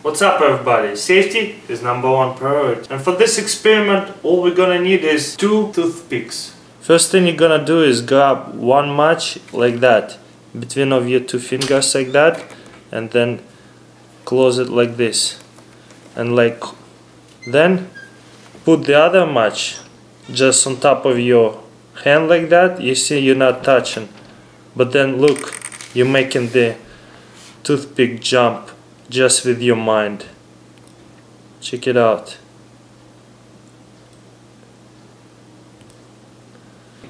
What's up everybody? Safety is #1 priority. And for this experiment, all we're gonna need is 2 toothpicks. First thing you're gonna do is grab one match like that, between of your 2 fingers like that, and then close it like this. And then put the other match just on top of your hand like that. You see, you're not touching. But then look, you're making the toothpick jump just with your mind. Check it out.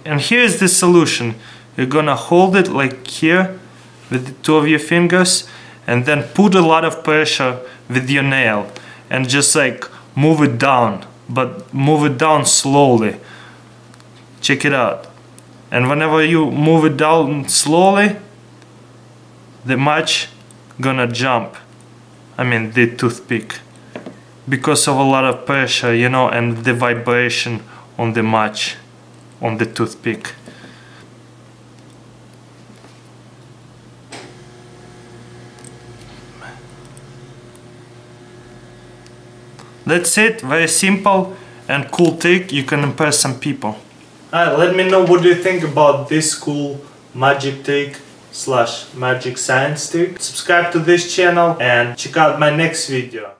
And here's the solution. You're gonna hold it like here with the 2 of your fingers and then put a lot of pressure with your nail and just move it down, but move it down slowly. Check it out. And whenever you move it down slowly, the match gonna jump. I mean the toothpick, because of a lot of pressure, you know, and the vibration on the match, on the toothpick. That's it, very simple and cool trick. You can impress some people. Alright, let me know what you think about this cool magic trick / magic science trick. Subscribe to this channel and check out my next video.